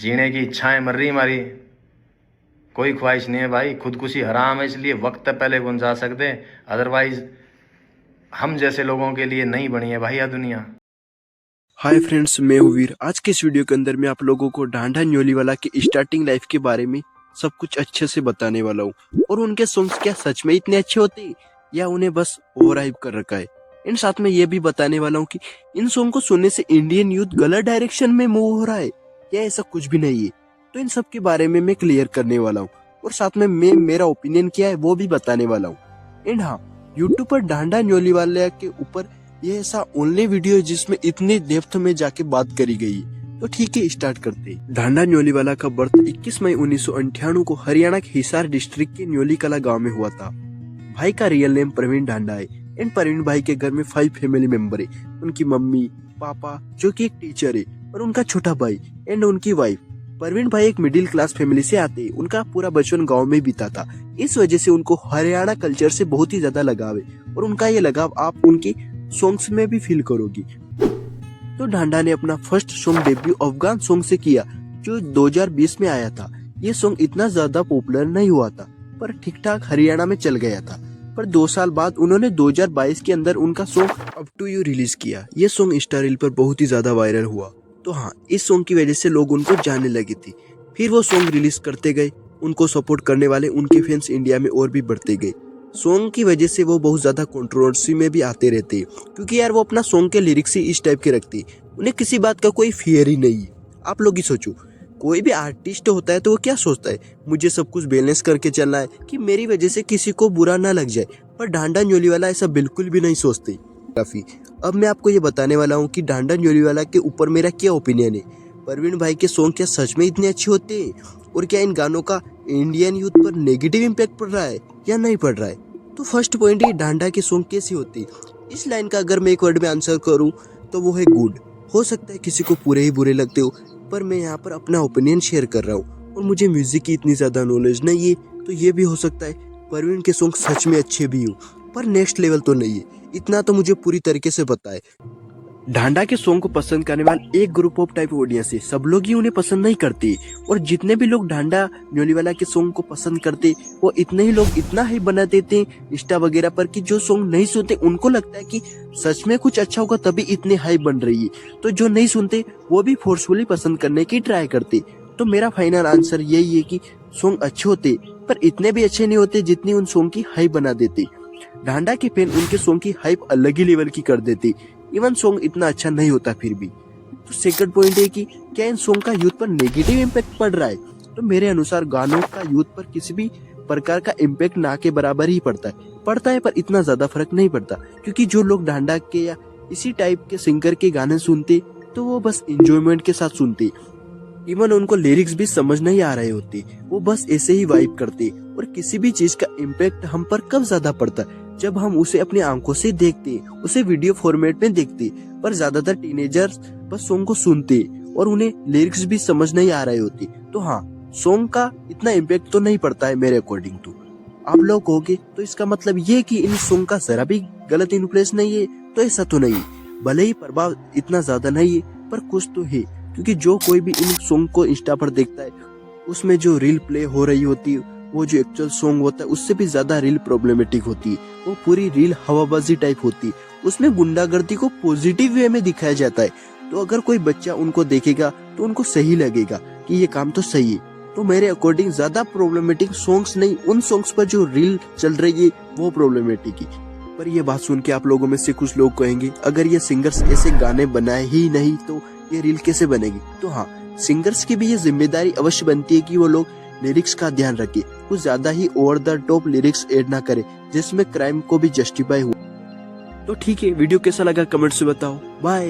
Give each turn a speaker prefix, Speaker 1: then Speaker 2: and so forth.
Speaker 1: जीने की इच्छाएं मर रही हमारी, कोई ख्वाहिश नहीं है भाई। खुदकुशी हराम है, इसलिए वक्त पहले गुंजा सकते, अदरवाइज हम जैसे लोगों के लिए नहीं बनी है भाई यह दुनिया।
Speaker 2: हाय फ्रेंड्स, मैं हूँ वीर। आज के इस वीडियो के अंदर मैं आप लोगों को ढांढा न्योलीवाला की स्टार्टिंग लाइफ के बारे में सब कुछ अच्छे से बताने वाला हूँ, और उनके सॉन्ग्स क्या सच में इतने अच्छे होते हैं या उन्हें बस ओवर हाइप कर रखा है। इन साथ में ये भी बताने वाला हूँ कि इन सॉन्ग को सुनने से इंडियन यूथ गलत डायरेक्शन में मूव हो रहा है या ऐसा कुछ भी नहीं है। तो इन सब के बारे में मैं क्लियर करने वाला हूँ, और साथ में मैं मेरा ओपिनियन क्या है वो भी बताने वाला हूँ। एंड हाँ, यूट्यूब पर ढांढा न्योलीवाला के ऊपर ये ऐसा ओनली वीडियो है जिसमें इतनी डेप्थ में जाके बात करी गई। तो ठीक है, स्टार्ट करते हैं। ढांढा न्योलीवाला का बर्थ 21 मई 1998 को हरियाणा के हिसार डिस्ट्रिक्ट के न्योली कला गांव में हुआ था। भाई का रियल नेम प्रवीण ढांढा है। एंड प्रवीण भाई के घर में 5 फैमिली मेंबर है। उनकी मम्मी, पापा जो कि एक टीचर है, और उनका छोटा भाई एंड उनकी वाइफ। प्रवीण भाई एक मिडिल क्लास फैमिली से आते हैं। उनका पूरा बचपन गांव में बीता था। इस वजह से उनको हरियाणा कल्चर से बहुत ही ज्यादा लगाव है, और उनका ये लगाव आप उनकी सॉन्ग्स में भी फील करोगी। तो ढांढा ने अपना first song debut Afghan song से किया, जो 2020 में आया था। ये सॉन्ग इतना ज्यादा पॉपुलर नहीं हुआ था, पर ठीक ठाक हरियाणा में चल गया था। पर 2 साल बाद उन्होंने 2022 के अंदर उनका song up to you release किया। ये सॉन्ग इंस्टा रील पर बहुत ही ज्यादा वायरल हुआ। तो हाँ, इस सॉन्ग की वजह से लोग उनको जानने लगे थे। फिर वो सॉन्ग रिलीज करते गए, उनको सपोर्ट करने वाले उनके फैंस इंडिया में और भी बढ़ते गए। सॉन्ग की वजह से वो बहुत ज्यादा कंट्रोवर्सी में भी आते रहते, क्योंकि यार वो अपना सॉन्ग के लिरिक्स ही इस टाइप के रखते, उन्हें किसी बात का कोई फियर ही नहीं है। आप लोग ही सोचो, कोई भी आर्टिस्ट होता है तो वो क्या सोचता है, मुझे सब कुछ बैलेंस करके चलना है कि मेरी वजह से किसी को बुरा ना लग जाए। पर ढांढा न्योलीवाला ऐसा बिल्कुल भी नहीं सोचते। काफी अब मैं आपको ये बताने वाला हूँ कि ढांढा न्योलीवाला के ऊपर मेरा क्या ओपिनियन है। प्रवीण भाई के सॉन्ग क्या सच में इतने अच्छे होते हैं, और क्या इन गानों का इंडियन यूथ पर नेगेटिव इम्पैक्ट पड़ रहा है या नहीं पड़ रहा है। तो फर्स्ट पॉइंट है, ढांढा के सॉन्ग कैसे होते हैं। इस लाइन का अगर मैं एक वर्ड में आंसर करूं तो वो है गुड। हो सकता है किसी को पूरे ही बुरे लगते हो, पर मैं यहाँ पर अपना ओपिनियन शेयर कर रहा हूँ, और मुझे म्यूजिक की इतनी ज्यादा नॉलेज नहीं है, तो ये भी हो सकता है प्रवीण के सॉन्ग सच में अच्छे भी हो, पर नेक्स्ट लेवल तो नहीं है। इतना तो मुझे पूरी तरीके से पता है। ढांढा के सॉन्ग को पसंद करने वाले एक ग्रुप ऑफ टाइप ऑडियंस है। सब लोग ही उन्हें पसंद नहीं करते, और जितने भी लोग ढांढा न्योलीवाला के सॉन्ग को पसंद करते, वो इतने ही लोग इतना ही बना देते हैं इंस्टा वगैरह पर कि जो सॉन्ग नहीं सुनते उनको लगता है कि सच में कुछ अच्छा होगा तभी इतने हाई बन रही है। तो जो नहीं सुनते वो भी फोर्सफुली पसंद करने की ट्राई करते। तो मेरा फाइनल आंसर यही है कि सॉन्ग अच्छे होते, पर इतने भी अच्छे नहीं होते जितनी उन सॉन्ग की हाइप बना देते। ढांढा के फैन उनके सॉन्ग की हाइप अलग ही लेवल की कर देते, इवन सॉन्ग इतना अच्छा नहीं होता फिर भी। तो सेकंड पॉइंट है कि क्या इन सॉन्ग का यूथ पर नेगेटिव इम्पैक्ट पड़ रहा है। तो मेरे अनुसार गानों का यूथ पर किसी भी प्रकार का इम्पैक्ट ना के बराबर ही पड़ता है, पर इतना ज्यादा फर्क नहीं पड़ता, क्योंकि जो लोग ढांढा के या इसी टाइप के सिंगर के गाने सुनते तो वो बस एंजॉयमेंट के साथ सुनते, इवन उनको लिरिक्स भी समझ नहीं आ रहे होते, वो बस ऐसे ही वाइब करते। और किसी भी चीज का इम्पैक्ट हम पर कब ज्यादा पड़ता है, जब हम उसे अपनी आंखों से देखते, उसे वीडियो फॉर्मेट में देखते। पर ज्यादातर टीनेजर्स बस सॉन्ग को सुनते और उन्हें लिरिक्स भी समझ नहीं आ रहे होते। तो हाँ, सॉन्ग का इतना इम्पैक्ट तो नहीं पड़ता है मेरे अकॉर्डिंग टू। आप लोग कहोगे तो इसका मतलब ये कि इन सॉन्ग का जरा भी गलत इन्फ्लुएंस नहीं है, तो ऐसा तो नहीं। भले ही प्रभाव इतना ज्यादा नहीं है, पर कुछ तो है, क्योंकि जो कोई भी इन सॉन्ग को इंस्टा पर देखता है, उसमें जो रील प्ले हो रही होती है, वो जो एक्चुअल सॉन्ग होता है उससे भी ज्यादा रील प्रॉब्लमेटिक होती है। वो पूरी रील हवाबाजी टाइप होती है, उसमें गुंडागर्दी को पॉजिटिव वे में दिखाया जाता है। तो अगर कोई बच्चा उनको देखेगा तो उनको सही लगेगा कि ये काम तो सही है। तो मेरे अकॉर्डिंग ज्यादा प्रॉब्लमेटिक सॉन्ग्स नहीं, उन सॉन्ग्स पर जो रील चल रही है वो प्रॉब्लमेटिक है। पर ये बात सुन के आप लोगों में से कुछ लोग कहेंगे, अगर ये सिंगर्स ऐसे गाने बनाए ही नहीं तो ये रील कैसे बनेगी। तो हाँ, सिंगर्स की भी ये जिम्मेदारी अवश्य बनती है कि वो लोग लिरिक्स का ध्यान रखे, कुछ ज्यादा ही over the top lyrics add ना करे जिसमें क्राइम को भी जस्टिफाई हो। तो ठीक है, वीडियो कैसा लगा कमेंट से बताओ। बाय।